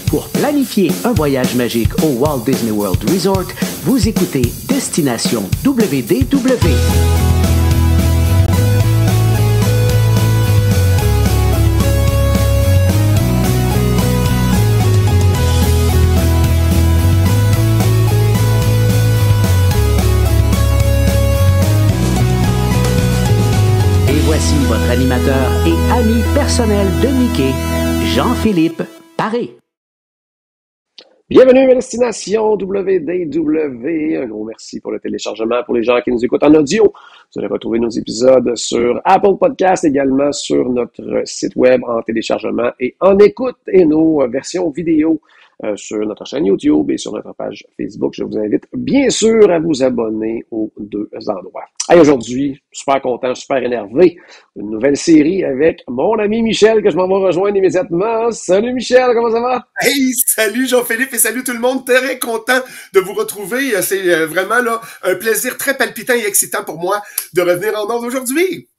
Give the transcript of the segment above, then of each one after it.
Pour planifier un voyage magique au Walt Disney World Resort, vous écoutez Destination WDW. Voici votre animateur et ami personnel de Mickey, Jean-Philippe Paré. Bienvenue à Destination WDW. Un gros merci pour le téléchargement. Pour les gens qui nous écoutent en audio, vous allez retrouver nos épisodes sur Apple Podcast, également sur notre site web en téléchargement et en écoute, et nos versions vidéo sur notre chaîne YouTube et sur notre page Facebook. Je vous invite bien sûr à vous abonner aux deux endroits. Hey, aujourd'hui, super content, super énervé. Une nouvelle série avec mon ami Michel que je m'en vais rejoindre immédiatement. Salut Michel, comment ça va? Hey, salut Jean-Philippe et salut tout le monde. Très content de vous retrouver. C'est vraiment là un plaisir très palpitant et excitant pour moi de revenir en ondes aujourd'hui.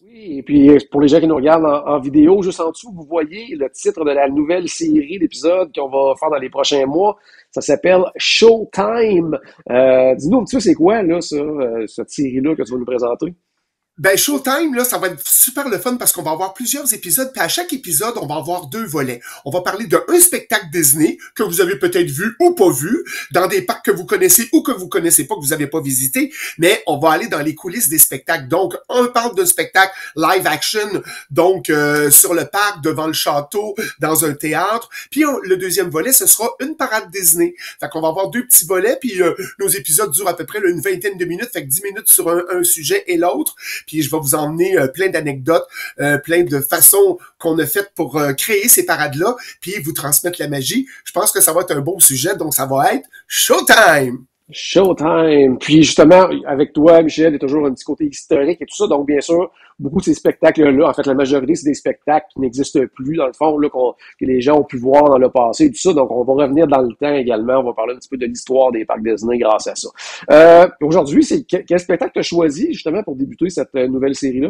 Oui, et puis pour les gens qui nous regardent en vidéo, juste en dessous, vous voyez le titre de la nouvelle série d'épisodes qu'on va faire dans les prochains mois. Ça s'appelle Showtime. Dis-nous un petit peu, c'est quoi là, cette série-là que tu vas nous présenter? Ben, Showtime, là, ça va être super le fun parce qu'on va avoir plusieurs épisodes, puis à chaque épisode, on va avoir deux volets. On va parler d'un spectacle Disney que vous avez peut-être vu ou pas vu, dans des parcs que vous connaissez ou que vous connaissez pas, que vous n'avez pas visité, mais on va aller dans les coulisses des spectacles. Donc, on parle d'un spectacle live action, donc sur le parc, devant le château, dans un théâtre. Puis le deuxième volet, ce sera une parade Disney. Fait qu'on va avoir deux petits volets, puis nos épisodes durent à peu près là, une vingtaine de minutes, fait que 10 minutes sur un sujet et l'autre. Puis je vais vous emmener plein d'anecdotes, plein de façons qu'on a faites pour créer ces parades-là, puis vous transmettre la magie. Je pense que ça va être un beau sujet, donc ça va être Showtime! Showtime! Puis justement, avec toi, Michel, il y a toujours un petit côté historique et tout ça. Donc, bien sûr, beaucoup de ces spectacles-là, en fait, la majorité, c'est des spectacles qui n'existent plus, dans le fond, là, que les gens ont pu voir dans le passé et tout ça. Donc, on va revenir dans le temps également. On va parler un petit peu de l'histoire des parcs Disney grâce à ça. Aujourd'hui, quel spectacle tu as choisi, justement, pour débuter cette nouvelle série-là?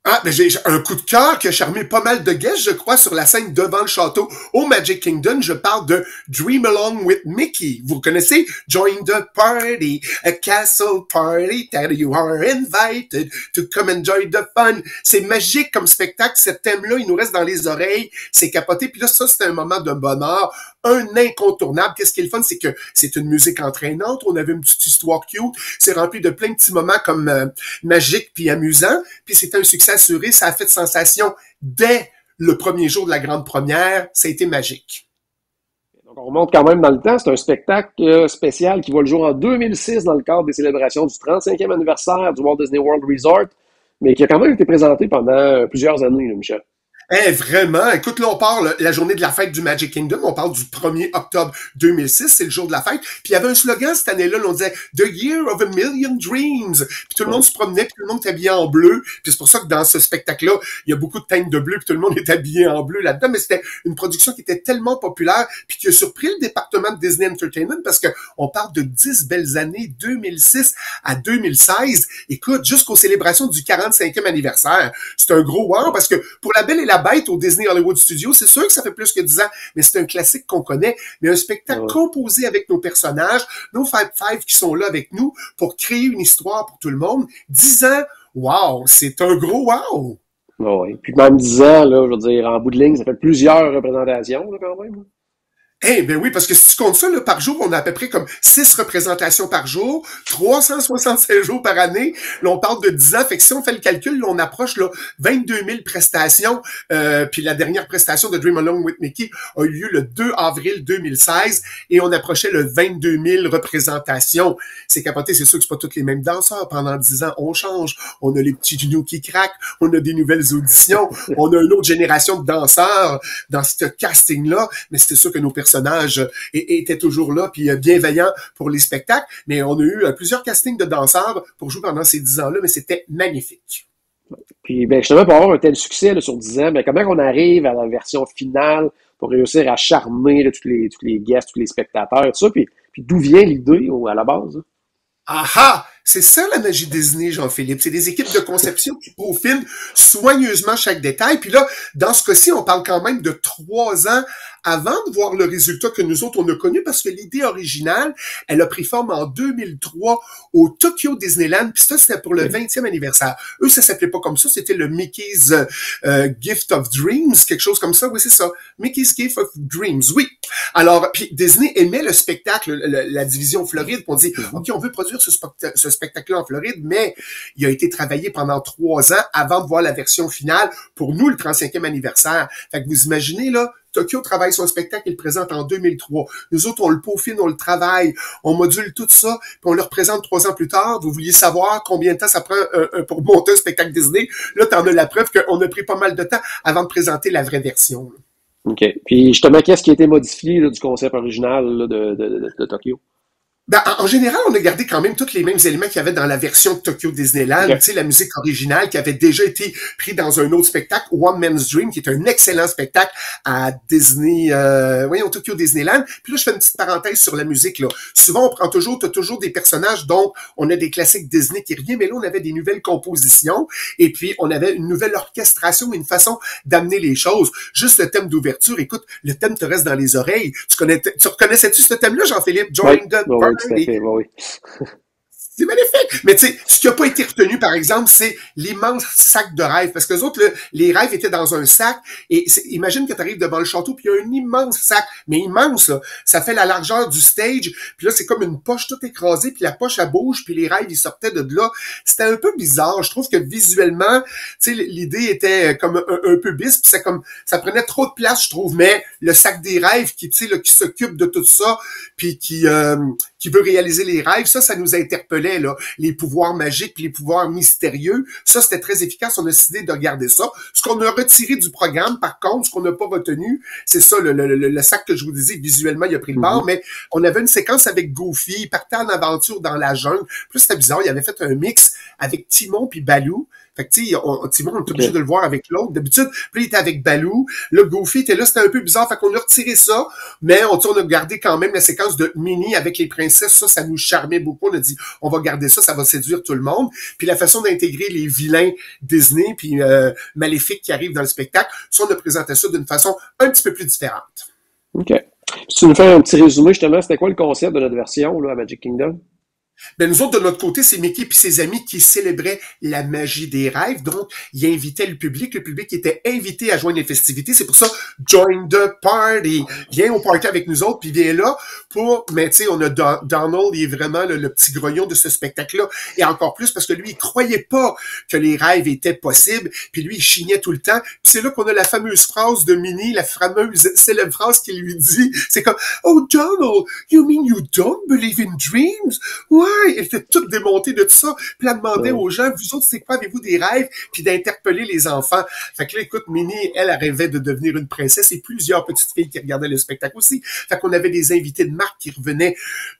Ah, mais j'ai un coup de cœur qui a charmé pas mal de guests, je crois, sur la scène devant le château au Magic Kingdom. Je parle de Dream Along with Mickey. Vous connaissez? Join the party, a castle party, that you are invited to come enjoy the fun. C'est magique comme spectacle. Ce thème-là, il nous reste dans les oreilles. C'est capoté. Puis là, ça, c'est un moment de bonheur. Un incontournable. Qu'est-ce qui est le fun? C'est que c'est une musique entraînante. On avait une petite histoire cute. C'est rempli de plein de petits moments comme magiques puis amusants. Puis c'est un succès assuré. Ça a fait sensation dès le premier jour de la grande première. Ça a été magique. Donc, on remonte quand même dans le temps. C'est un spectacle spécial qui voit le jour en 2006 dans le cadre des célébrations du 35e anniversaire du Walt Disney World Resort, mais qui a quand même été présenté pendant plusieurs années, là, Michel. Eh, vraiment. Écoute, là, on parle la journée de la fête du Magic Kingdom. On parle du 1er octobre 2006. C'est le jour de la fête. Puis il y avait un slogan cette année-là. On disait « The Year of a Million Dreams ». Puis tout le monde se promenait, puis tout le monde était habillé en bleu. Puis c'est pour ça que dans ce spectacle-là, il y a beaucoup de teintes de bleu, puis tout le monde est habillé en bleu là-dedans. Mais c'était une production qui était tellement populaire, puis qui a surpris le département de Disney Entertainment, parce que on parle de 10 belles années, 2006 à 2016. Écoute, jusqu'aux célébrations du 45e anniversaire. C'est un gros wow, parce que pour La Belle et la Bête au Disney Hollywood Studios, c'est sûr que ça fait plus que 10 ans, mais c'est un classique qu'on connaît, mais un spectacle composé avec nos personnages, nos Five qui sont là avec nous pour créer une histoire pour tout le monde. 10 ans, wow, c'est un gros wow! Oui, puis même 10 ans, là, je veux dire, en bout de ligne, ça fait plusieurs représentations, là, quand même. Eh ben oui, parce que si tu comptes ça, là, par jour, on a à peu près comme 6 représentations par jour, 365 jours par année. Là, on parle de 10 ans. Fait que si on fait le calcul, là, on approche là, 22 000 prestations. Puis la dernière prestation de Dream Along with Mickey a eu lieu le 2 avril 2016 et on approchait le 22 000 représentations. C'est capoté, c'est sûr que c'est pas tous les mêmes danseurs. Pendant 10 ans, on change. On a les petits genoux qui craquent. On a des nouvelles auditions. On a une autre génération de danseurs dans ce casting-là. Mais c'est sûr que nos personnages était toujours là, puis bienveillant pour les spectacles. Mais on a eu plusieurs castings de danseurs pour jouer pendant ces 10 ans-là, mais c'était magnifique. Puis, ben, justement, pour avoir un tel succès là, sur 10 ans, ben, comment on arrive à la version finale pour réussir à charmer là, tous les guests, tous les spectateurs, tout ça, puis d'où vient l'idée à la base? Là? Aha! C'est ça la magie Disney, Jean-Philippe. C'est des équipes de conception qui peaufinent soigneusement chaque détail. Puis là, dans ce cas-ci, on parle quand même de 3 ans avant de voir le résultat que nous autres, on a connu, parce que l'idée originale, elle a pris forme en 2003 au Tokyo Disneyland, puis ça, c'était pour le 20e anniversaire. Eux, ça s'appelait pas comme ça, c'était le Mickey's Gift of Dreams, quelque chose comme ça, oui, c'est ça. Mickey's Gift of Dreams, oui. Alors, puis Disney aimait le spectacle, la division Floride, puis on dit, OK, on veut produire ce spectacle-là en Floride, mais il a été travaillé pendant 3 ans avant de voir la version finale pour nous, le 35e anniversaire. Fait que vous imaginez, là, Tokyo travaille son spectacle, il le présente en 2003. Nous autres, on le peaufine, on le travaille, on module tout ça, puis on le représente 3 ans plus tard. Vous vouliez savoir combien de temps ça prend pour monter un spectacle Disney? Là, t'en as la preuve qu'on a pris pas mal de temps avant de présenter la vraie version. OK. Puis justement, qu'est-ce qui a été modifié là, du concept original là, de Tokyo? Ben, en général, on a gardé quand même tous les mêmes éléments qu'il y avait dans la version de Tokyo Disneyland. Okay. Tu sais, la musique originale qui avait déjà été prise dans un autre spectacle, One Man's Dream, qui est un excellent spectacle à Disney, au Tokyo Disneyland. Puis là, je fais une petite parenthèse sur la musique, là. Souvent, t'as toujours des personnages, donc on a des classiques Disney qui reviennent, mais là, on avait des nouvelles compositions, et puis on avait une nouvelle orchestration, une façon d'amener les choses. Juste le thème d'ouverture, écoute, le thème te reste dans les oreilles. Tu reconnaissais-tu ce thème-là, Jean-Philippe? Join the Party. Tout à fait, oui. C'est magnifique. Mais tu sais, ce qui n'a pas été retenu, par exemple, c'est l'immense sac de rêves. Parce que les autres, les rêves étaient dans un sac. Et imagine que tu arrives devant le château, puis il y a un immense sac. Mais immense, là. Ça fait la largeur du stage. Puis là, c'est comme une poche toute écrasée, puis la poche, elle bouge, puis les rêves, ils sortaient de là. C'était un peu bizarre. Je trouve que visuellement, tu sais, l'idée était comme un peu bis, puis ça prenait trop de place, je trouve. Mais le sac des rêves qui s'occupe de tout ça, puis qui veut réaliser les rêves, ça nous interpellait, là. Les pouvoirs magiques, puis les pouvoirs mystérieux, ça, c'était très efficace. On a décidé de regarder ça. Ce qu'on a retiré du programme, par contre, ce qu'on n'a pas retenu, c'est ça, le sac que je vous disais, visuellement, il a pris le bord, mais on avait une séquence avec Goofy, il partait en aventure dans la jungle. Puis c'était bizarre, il avait fait un mix avec Timon puis Baloo. Fait que, tu sais, Timon, on est obligé de le voir avec l'autre. D'habitude, puis il était avec Baloo. Là, Goofy était là, c'était un peu bizarre. Fait qu'on a retiré ça. Mais, on a gardé quand même la séquence de Minnie avec les princesses. Ça nous charmait beaucoup. On a dit, on va garder ça va séduire tout le monde. Puis la façon d'intégrer les vilains Disney puis maléfiques qui arrivent dans le spectacle, ça, on a présenté ça d'une façon un petit peu plus différente. OK. Si tu nous fais un petit résumé, justement, c'était quoi le concept de notre version, là, à Magic Kingdom? Ben nous autres, de notre côté, c'est Mickey et ses amis qui célébraient la magie des rêves. Donc, ils invitaient le public. Le public était invité à joindre les festivités. C'est pour ça, join the party. Viens au party avec nous autres, puis viens là mais tu sais, on a Donald, il est vraiment le petit grognon de ce spectacle-là. Et encore plus parce que lui, il croyait pas que les rêves étaient possibles. Puis lui, il chignait tout le temps. Puis c'est là qu'on a la fameuse phrase de Minnie, la fameuse célèbre phrase qu'il lui dit. C'est comme, "Oh, Donald, you mean you don't believe in dreams?" Ouais, elle était toute démontée de tout ça. Puis elle demandait aux gens, vous autres, c'est quoi, avez-vous des rêves? Puis d'interpeller les enfants. Fait que là, écoute, Minnie, elle rêvait de devenir une princesse et plusieurs petites filles qui regardaient le spectacle aussi. Fait qu'on avait des invités de marque qui revenaient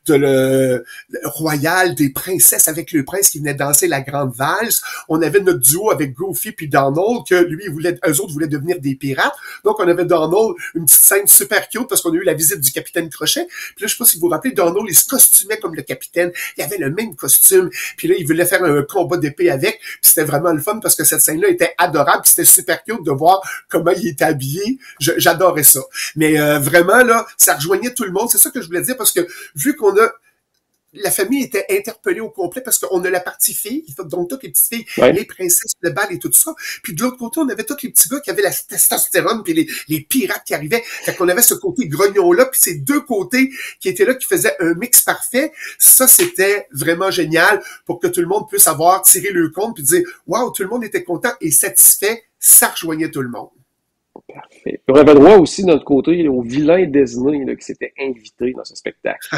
de le royal, des princesses avec le prince qui venait danser la grande valse. On avait notre duo avec Goofy puis Donald, que lui, eux autres voulaient devenir des pirates. Donc, on avait Donald, une petite scène super cute parce qu'on a eu la visite du capitaine Crochet. Puis là, je sais pas si vous vous rappelez, Donald, il se costumait comme le capitaine. Il avait le même costume. Puis là, il voulait faire un combat d'épée avec. Puis c'était vraiment le fun parce que cette scène-là était adorable. Puis c'était super cute de voir comment il était habillé. J'adorais ça. Mais vraiment, là, ça rejoignait tout le monde. C'est ça que je voulais dire parce que vu qu'on a la famille était interpellée au complet parce qu'on a la partie filles, donc toutes les petites filles, les princesses, le bal et tout ça. Puis de l'autre côté, on avait tous les petits gars qui avaient la testostérone puis les pirates qui arrivaient. Fait qu'on avait ce côté grognon-là puis ces deux côtés qui étaient là, qui faisaient un mix parfait. Ça, c'était vraiment génial pour que tout le monde puisse avoir tiré le compte puis dire, waouh, tout le monde était content et satisfait. Ça rejoignait tout le monde. Parfait. On avait droit aussi, de notre côté, au vilain Disney là, qui s'était invité dans ce spectacle.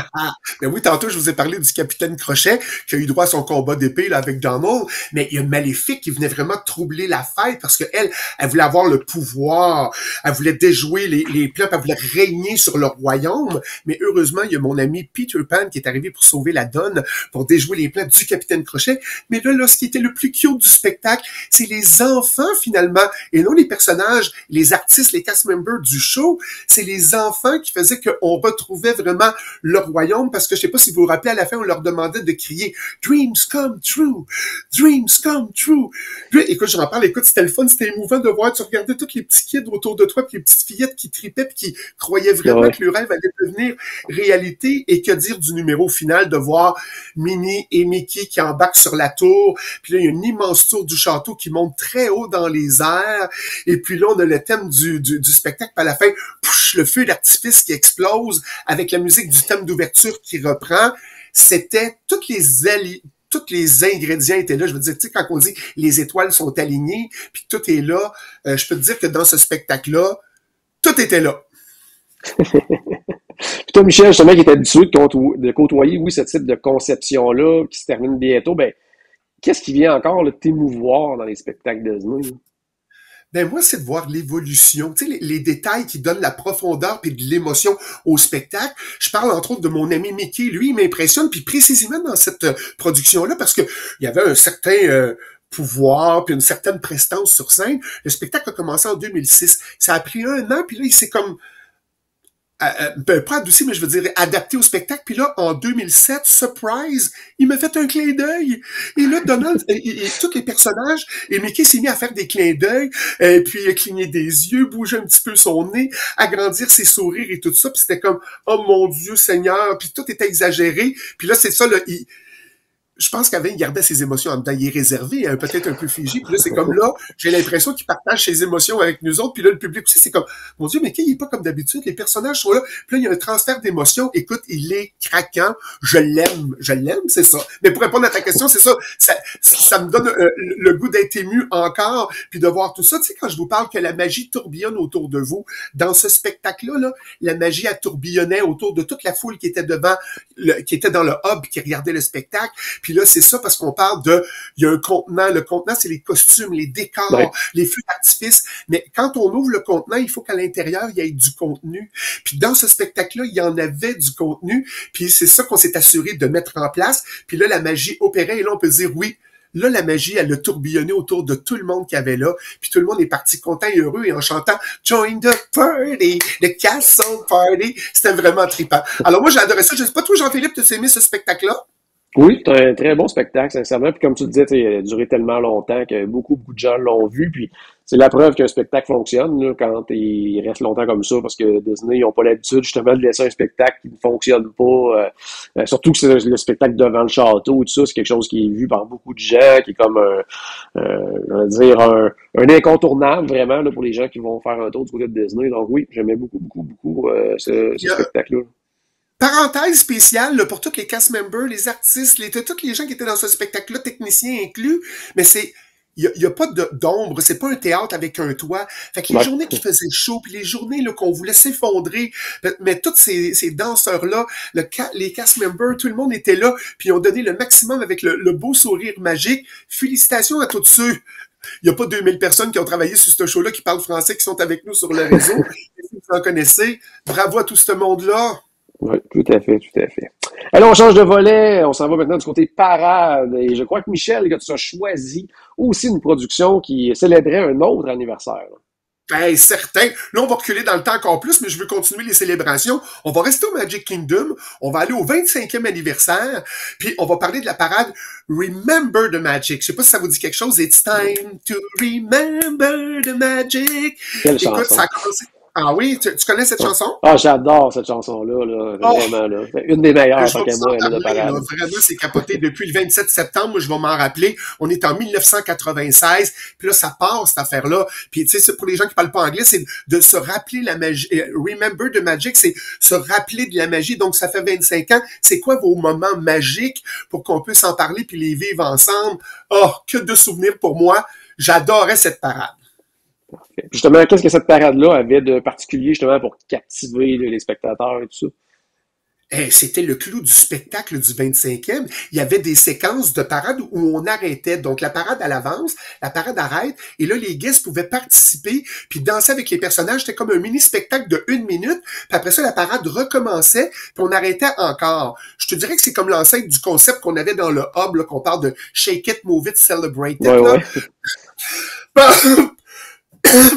Ben oui, tantôt, je vous ai parlé du capitaine Crochet qui a eu droit à son combat d'épée là, avec Donald, mais il y a une maléfique qui venait vraiment troubler la fête parce que elle voulait avoir le pouvoir, elle voulait déjouer les plans, elle voulait régner sur le royaume, mais heureusement, il y a mon ami Peter Pan qui est arrivé pour sauver la donne, pour déjouer les plans du capitaine Crochet, mais là, ce qui était le plus cute du spectacle, c'est les enfants, finalement, et non les personnages, les artistes, les cast members du show, c'est les enfants qui faisaient qu'on retrouvait vraiment leur royaume, parce que je sais pas si vous vous rappelez, à la fin, on leur demandait de crier « Dreams come true! Dreams come true! » Puis, écoute, j'en parle, écoute, c'était le fun, c'était émouvant de voir, tu regardais tous les petits kids autour de toi, puis les petites fillettes qui tripaient, puis qui croyaient vraiment que le rêve allait devenir réalité. Et que dire du numéro final, de voir Minnie et Mickey qui embarquent sur la tour, puis là, il y a une immense tour du château qui monte très haut dans les airs, et puis là, on a le thème du spectacle, puis à la fin, pouch, le feu d'artifice qui explose, avec la musique du thème d'ouverture qui reprend. C'était tous les ingrédients étaient là. Je veux dire, tu sais, quand on dit les étoiles sont alignées, puis tout est là, je peux te dire que dans ce spectacle-là, tout était là. Puis toi, Michel, justement, qui est habitué de côtoyer, oui, ce type de conception-là, qui se termine bientôt, ben, qu'est-ce qui vient encore là, t'émouvoir dans les spectacles Disney? Ben moi, c'est de voir l'évolution, tu sais, les détails qui donnent la profondeur puis de l'émotion au spectacle. Je parle entre autres de mon ami Mickey, lui, il m'impressionne, puis précisément dans cette production-là, parce que il y avait un certain pouvoir puis une certaine prestance sur scène. Le spectacle a commencé en 2006. Ça a pris 1 an, puis là, il s'est comme pas adouci, mais je veux dire adapté au spectacle. Puis là, en 2007, surprise, il m'a fait un clin d'œil. Et là, Donald et tous les personnages, et Mickey s'est mis à faire des clins d'œil, puis à cligner des yeux, bouger un petit peu son nez, agrandir ses sourires et tout ça. Puis c'était comme, oh mon Dieu Seigneur, puis tout était exagéré. Puis là, c'est ça, là, je pense qu'avant, il gardait ses émotions en même temps. Il est réservé, hein, peut-être un peu figé. Puis là, c'est comme là, j'ai l'impression qu'il partage ses émotions avec nous autres. Puis là, le public aussi, c'est comme, mon Dieu, mais qui il est pas comme d'habitude. Les personnages sont là. Puis là, il y a un transfert d'émotions. Écoute, il est craquant. Je l'aime, c'est ça. Mais pour répondre à ta question, c'est ça. Ça me donne le goût d'être ému encore. Puis de voir tout ça. Tu sais, quand je vous parle que la magie tourbillonne autour de vous, dans ce spectacle-là, là, la magie, elle tourbillonnait autour de toute la foule qui était devant, qui était dans le hub, qui regardait le spectacle. Puis là, c'est ça parce qu'on parle il y a un contenant. Le contenant, c'est les costumes, les décors, ouais, les feux d'artifice. Mais quand on ouvre le contenant, il faut qu'à l'intérieur, il y ait du contenu. Puis dans ce spectacle-là, il y en avait du contenu. Puis c'est ça qu'on s'est assuré de mettre en place. Puis là, la magie opérait. Et là, on peut dire oui. Là, la magie, elle a tourbillonné autour de tout le monde qui avait là. Puis tout le monde est parti content et heureux et en chantant « Join the party, the castle party ». C'était vraiment trippant. Alors moi, j'ai adoré ça. Je sais pas, toi, Jean-Philippe, tu as aimé ce spectacle-là? Oui, c'est un très bon spectacle, sincèrement. Puis comme tu le disais, il a duré tellement longtemps que beaucoup de gens l'ont vu. Puis c'est la preuve qu'un spectacle fonctionne là, quand il reste longtemps comme ça, parce que Disney, ils n'ont pas l'habitude justement de laisser un spectacle qui ne fonctionne pas. Surtout que c'est le spectacle devant le château et tout ça, c'est quelque chose qui est vu par beaucoup de gens, qui est comme un incontournable vraiment là, pour les gens qui vont faire un tour du côté de Disney. Donc oui, j'aimais beaucoup ce spectacle-là. Parenthèse spéciale là, pour tous les cast members, les artistes, tous les gens qui étaient dans ce spectacle-là, techniciens inclus, mais il y a pas d'ombre, c'est pas un théâtre avec un toit. Fait que les journées qui faisaient chaud, puis les journées là qu'on voulait s'effondrer, mais tous ces danseurs-là, les cast members, tout le monde était là, puis ils ont donné le maximum avec le beau sourire magique. Félicitations à tous ceux. Il n'y a pas 2000 personnes qui ont travaillé sur ce show-là qui parlent français, qui sont avec nous sur le réseau. Si vous en connaissez, bravo à tout ce monde-là. Oui, tout à fait. Alors, on change de volet. On s'en va maintenant du côté parade. Et je crois que Michel, que tu as choisi aussi une production qui célébrait un autre anniversaire. Ben, certain. Là, on va reculer dans le temps encore plus, mais je veux continuer les célébrations. On va rester au Magic Kingdom. On va aller au 25e anniversaire. Puis, on va parler de la parade Remember the Magic. Je sais pas si ça vous dit quelque chose. It's time to remember the magic. Quelle Écoute, chanson. ça a commencé... Ah oui, tu connais cette chanson? Ah, j'adore cette chanson-là, là, vraiment, là. C'est une des meilleures, tant qu'à moi, là, de parade. Vraiment, c'est capoté depuis le 27 septembre, moi, je vais m'en rappeler. On est en 1996, puis là, ça part, cette affaire-là. Puis, tu sais, pour les gens qui parlent pas anglais, c'est de se rappeler la magie. Remember the Magic, c'est se rappeler de la magie. Donc, ça fait 25 ans. C'est quoi vos moments magiques pour qu'on puisse en parler puis les vivre ensemble? Oh, que de souvenirs pour moi. J'adorais cette parade. Justement, qu'est-ce que cette parade-là avait de particulier justement pour captiver les spectateurs et tout ça? C'était le clou du spectacle du 25e. Il y avait des séquences de parade où on arrêtait. Donc, la parade, elle avance, la parade arrête, et là, les guests pouvaient participer, puis danser avec les personnages. C'était comme un mini-spectacle de 1 minute, puis après ça, la parade recommençait, puis on arrêtait encore. Je te dirais que c'est comme l'ancêtre du concept qu'on avait dans le hub, là, qu'on parle de Shake It, Move It, Celebrate It. Ouais.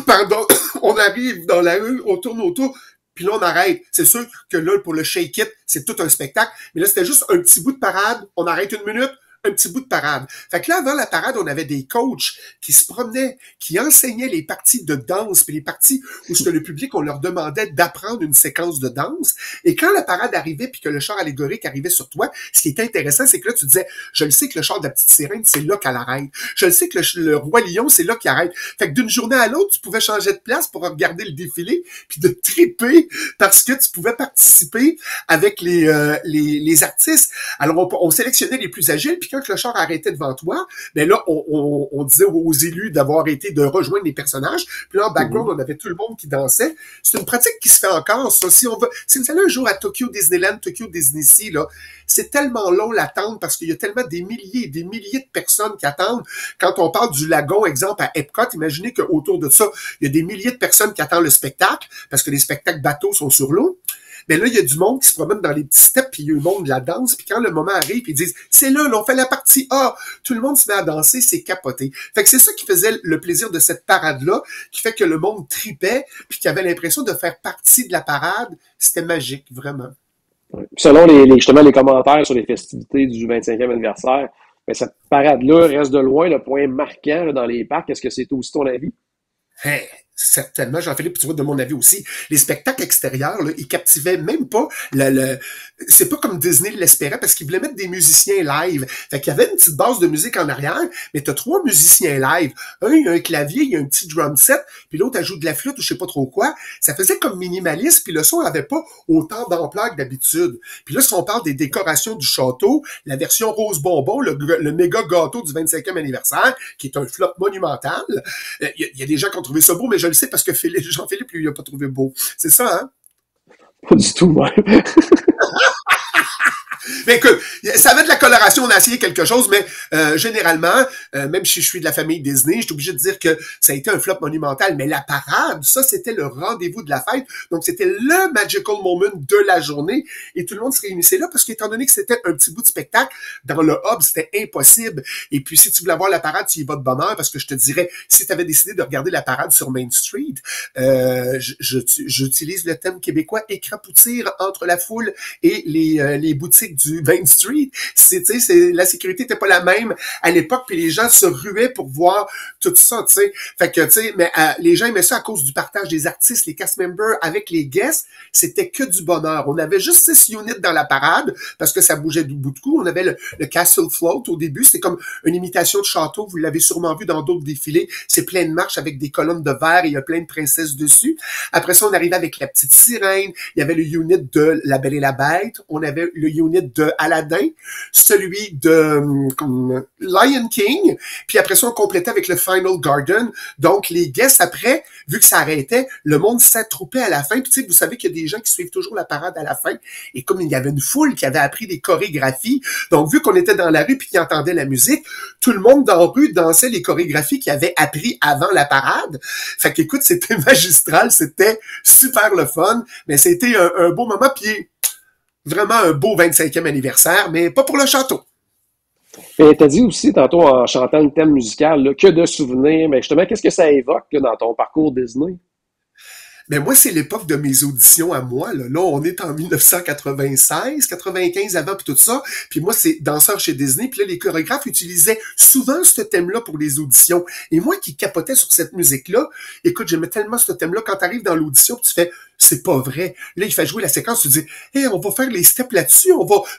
Pardon, on arrive dans la rue, on tourne autour, puis là, on arrête. C'est sûr que là, pour le Shake It, c'est tout un spectacle. Mais là, c'était juste un petit bout de parade. On arrête une minute, un petit bout de parade. Fait que là, avant la parade, on avait des coachs qui se promenaient, qui enseignaient les parties de danse, puis les parties où c'était le public, on leur demandait d'apprendre une séquence de danse. Et quand la parade arrivait, puis que le char allégorique arrivait sur toi, ce qui était intéressant, c'est que là, tu disais, je le sais que le char de la petite sirène, c'est là qu'elle arrête. Je le sais que le roi lion, c'est là qu'il arrête. Fait que d'une journée à l'autre, tu pouvais changer de place pour regarder le défilé, puis de triper parce que tu pouvais participer avec les artistes. Alors, on sélectionnait les plus agiles, puis quand le char arrêtait devant toi, ben là, on disait aux élus d'avoir été, de rejoindre les personnages. Puis là, en background, on avait tout le monde qui dansait. C'est une pratique qui se fait encore, ça. Si vous allez un jour à Tokyo Disneyland, Tokyo Disney Sea, là, c'est tellement long l'attente parce qu'il y a tellement des milliers et des milliers de personnes qui attendent. Quand on parle du lagon, exemple, à Epcot, imaginez qu'autour de ça, il y a des milliers de personnes qui attendent le spectacle parce que les spectacles bateaux sont sur l'eau. Mais là, il y a du monde qui se promène dans les petits steps, puis il y a le monde de la danse, puis quand le moment arrive, ils disent « C'est là, on fait la partie A! » Tout le monde se met à danser, c'est capoté. Fait que c'est ça qui faisait le plaisir de cette parade-là, qui fait que le monde tripait, puis qu'il avait l'impression de faire partie de la parade. C'était magique, vraiment. Selon justement les commentaires sur les festivités du 25e anniversaire, ben, cette parade-là reste de loin le point marquant là, dans les parcs. Est-ce que c'est aussi ton avis? Hey, certainement, Jean-Philippe, tu vois, de mon avis aussi, les spectacles extérieurs, là, ils captivaient même pas c'est pas comme Disney l'espérait parce qu'ils voulaient mettre des musiciens live. Fait qu'il y avait une petite base de musique en arrière, mais t'as 3 musiciens live. Un, il y a un clavier, il y a un petit drum set, puis l'autre ajoute de la flûte ou je sais pas trop quoi. Ça faisait comme minimaliste, puis le son avait pas autant d'ampleur que d'habitude. Puis là, si on parle des décorations du château, la version rose bonbon, le méga gâteau du 25e anniversaire, qui est un flop monumental, il y a des gens qui ont trouvé ça beau, mais je le sais parce que Jean-Philippe, lui, il a pas trouvé beau. C'est ça, hein? Pas du tout, même. Mais écoute, ça avait de la coloration, on a essayé quelque chose, mais généralement, même si je suis de la famille Disney, je suis obligé de dire que ça a été un flop monumental. Mais la parade, ça, c'était le rendez-vous de la fête. Donc, c'était le magical moment de la journée. Et tout le monde se réunissait là parce qu'étant donné que c'était un petit bout de spectacle, dans le hub, c'était impossible. Et puis, si tu voulais voir la parade, tu y vas de bonne heure parce que je te dirais, si tu avais décidé de regarder la parade sur Main Street, j'utilise le thème québécois, écrapoutir entre la foule et les boutiques du Main Street. La sécurité était pas la même à l'époque, puis les gens se ruaient pour voir tout ça, tu sais. Fait que, tu sais, mais les gens aimaient ça à cause du partage des artistes, les cast members avec les guests. C'était que du bonheur. On avait juste 6 units dans la parade parce que ça bougeait du bout de cou. On avait le Castle Float au début. C'était comme une imitation de château. Vous l'avez sûrement vu dans d'autres défilés. C'est plein de marches avec des colonnes de verre et il y a plein de princesses dessus. Après ça, on arrivait avec la petite sirène. Il y avait le unit de La Belle et la Bête. On avait le unit de Aladdin, celui de Lion King, puis après ça, on complétait avec le Final Garden. Donc, les guests, après, vu que ça arrêtait, le monde s'attroupait à la fin. Puis, tu sais, vous savez qu'il y a des gens qui suivent toujours la parade à la fin. Et comme il y avait une foule qui avait appris des chorégraphies, donc, vu qu'on était dans la rue puis qu'ils entendaient la musique, tout le monde dans la rue dansait les chorégraphies qu'ils avaient appris avant la parade. Fait qu'écoute, c'était magistral, c'était super le fun, mais c'était un beau moment. Puis, vraiment un beau 25e anniversaire, mais pas pour le château. Et t'as dit aussi tantôt en chantant le thème musical, là, que de souvenirs, mais justement, qu'est-ce que ça évoque là, dans ton parcours Disney? Mais moi, c'est l'époque de mes auditions à moi. Là, on est en 1996, 95 avant, puis tout ça. Puis moi, c'est danseur chez Disney. Puis là, les chorégraphes utilisaient souvent ce thème-là pour les auditions. Et moi qui capotais sur cette musique-là, écoute, j'aimais tellement ce thème-là. Quand t'arrives dans l'audition, tu fais « C'est pas vrai ». Là, il fait jouer la séquence, tu dis « Hey, on va faire les steps là-dessus.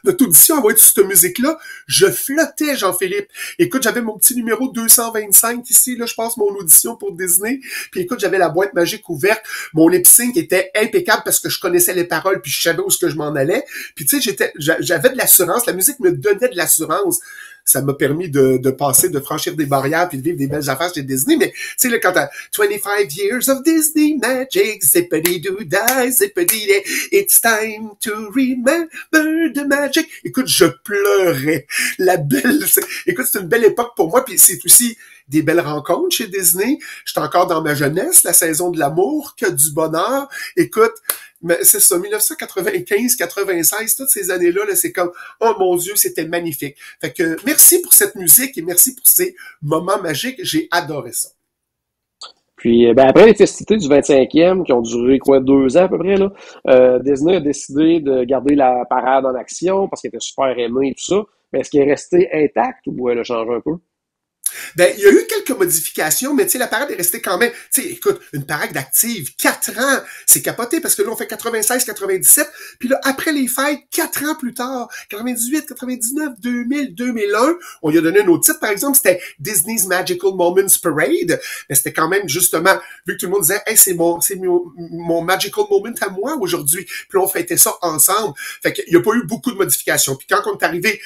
Notre audition, va être sur cette musique-là. » Je flottais, Jean-Philippe. Écoute, j'avais mon petit numéro 225 ici. Là, je passe mon audition pour Disney. Puis écoute, j'avais la boîte magique ouverte. Mon lip-sync était impeccable parce que je connaissais les paroles puis je savais où je m'en allais. Puis tu sais, j'avais de l'assurance. La musique me donnait de l'assurance. Ça m'a permis de passer, de franchir des barrières puis de vivre des belles affaires chez Disney. Mais tu sais, là, quand t'as 25 years of Disney magic, zippity-doo-dah, zippity-day, it's time to remember the magic. Écoute, je pleurais. Écoute, c'est une belle époque pour moi. Puis c'est aussi des belles rencontres chez Disney. J'étais encore dans ma jeunesse, la saison de l'amour, que du bonheur. Écoute, mais c'est ça, 1995, 96, toutes ces années-là, là, c'est comme, oh mon Dieu, c'était magnifique. Fait que merci pour cette musique et merci pour ces moments magiques. J'ai adoré ça. Puis, ben, après les festivités du 25e, qui ont duré, quoi, 2 ans à peu près, là, Disney a décidé de garder la parade en action parce qu'elle était super aimée et tout ça. Mais est-ce qu'elle est restée intacte ou elle a changé un peu? Ben, il y a eu quelques modifications, mais tu sais, la parade est restée quand même, tu sais, écoute, une parade active, 4 ans, c'est capoté, parce que là, on fait 96, 97, puis là, après les fêtes, 4 ans plus tard, 98, 99, 2000, 2001, on lui a donné un autre titre, par exemple, c'était Disney's Magical Moments Parade, mais c'était quand même, justement, vu que tout le monde disait, hey, c'est mon Magical Moment à moi aujourd'hui, puis on fêtait ça ensemble, fait qu'il n'y a pas eu beaucoup de modifications, puis quand on est arrivé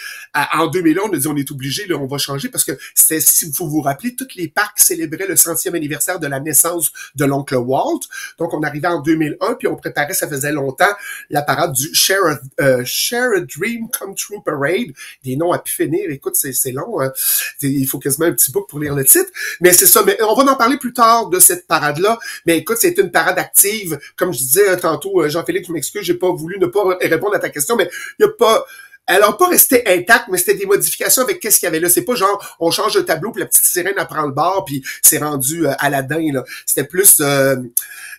en 2001, on a dit, on est obligé, là, on va changer, parce que c'était, si vous vous rappelez, tous les parcs célébraient le 100e anniversaire de la naissance de l'oncle Walt. Donc, on arrivait en 2001, puis on préparait, ça faisait longtemps, la parade du Share a Dream Come True Parade. Des noms à pu finir. Écoute, c'est long. Hein? Il faut quasiment un petit book pour lire le titre. Mais c'est ça. Mais on va en parler plus tard de cette parade-là. Mais écoute, c'est une parade active. Comme je disais tantôt, Jean-Philippe, je m'excuse, j'ai pas voulu ne pas répondre à ta question, mais il y a pas... Elle n'a pas resté intacte, mais c'était des modifications avec qu'est-ce qu'il y avait là. C'est pas genre, on change de tableau, puis la petite sirène, elle prend le bord, puis c'est rendu Aladdin, là. C'était plus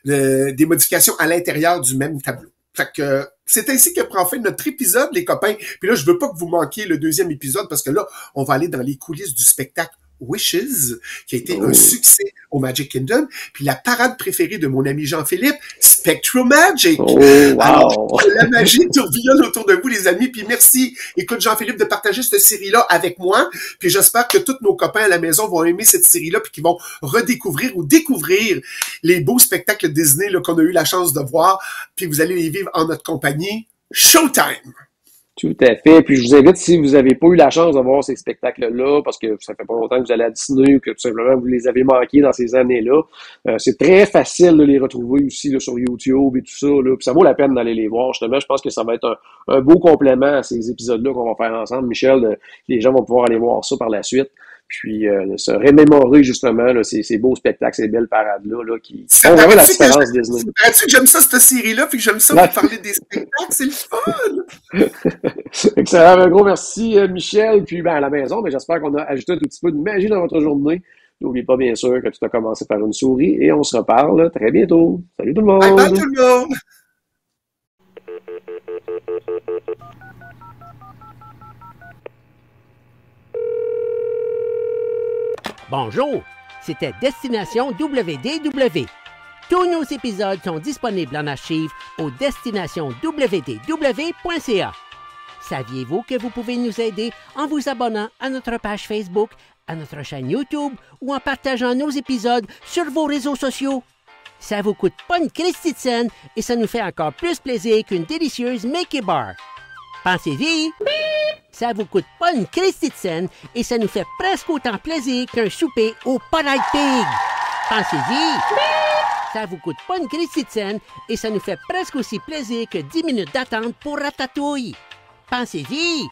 des modifications à l'intérieur du même tableau. Fait que c'est ainsi que prend fin notre épisode, les copains. Puis là, je veux pas que vous manquiez le 2e épisode, parce que là, on va aller dans les coulisses du spectacle Wishes, qui a été un succès au Magic Kingdom, puis la parade préférée de mon ami Jean-Philippe, Spectral Magic. Oh, wow. Alors, la magie tourbillonne autour de vous, les amis, puis merci, écoute, Jean-Philippe, de partager cette série-là avec moi, puis j'espère que tous nos copains à la maison vont aimer cette série-là, puis qu'ils vont redécouvrir ou découvrir les beaux spectacles Disney là, qu'on a eu la chance de voir, puis vous allez les vivre en notre compagnie. Showtime! Tout à fait. Puis je vous invite, si vous n'avez pas eu la chance de voir ces spectacles-là, parce que ça fait pas longtemps que vous allez à Disney ou que tout simplement vous les avez manqués dans ces années-là, c'est très facile de les retrouver aussi là, sur YouTube et tout ça. Là. Puis ça vaut la peine d'aller les voir. Justement, je pense que ça va être un beau complément à ces épisodes-là qu'on va faire ensemble. Michel, les gens vont pouvoir aller voir ça par la suite. Puis se remémorer justement là, ces beaux spectacles, ces belles parades-là là, qui font vraiment la différence Disney. Paraît-tu que j'aime ça, cette série-là, puis que j'aime ça vous parler des spectacles, c'est le fun! Excellent, un gros merci Michel, puis ben, à la maison, mais j'espère qu'on a ajouté un tout petit peu de magie dans votre journée. N'oubliez pas bien sûr que tout a commencé par une souris et on se reparle très bientôt. Salut tout le monde! Bye bye tout le monde! Bonjour, c'était Destination WDW. Tous nos épisodes sont disponibles en archive au destinationswdw.ca. Saviez-vous que vous pouvez nous aider en vous abonnant à notre page Facebook, à notre chaîne YouTube ou en partageant nos épisodes sur vos réseaux sociaux? Ça vous coûte pas une Christie de scène et ça nous fait encore plus plaisir qu'une délicieuse Mickey Bar. Pensez-y! Ça vous coûte pas une Christie de scène et ça nous fait presque autant plaisir qu'un souper au Polite Pig. Pensez-y! Ça vous coûte pas une Christie de scène et ça nous fait presque aussi plaisir que 10 minutes d'attente pour Ratatouille. Pensez-y!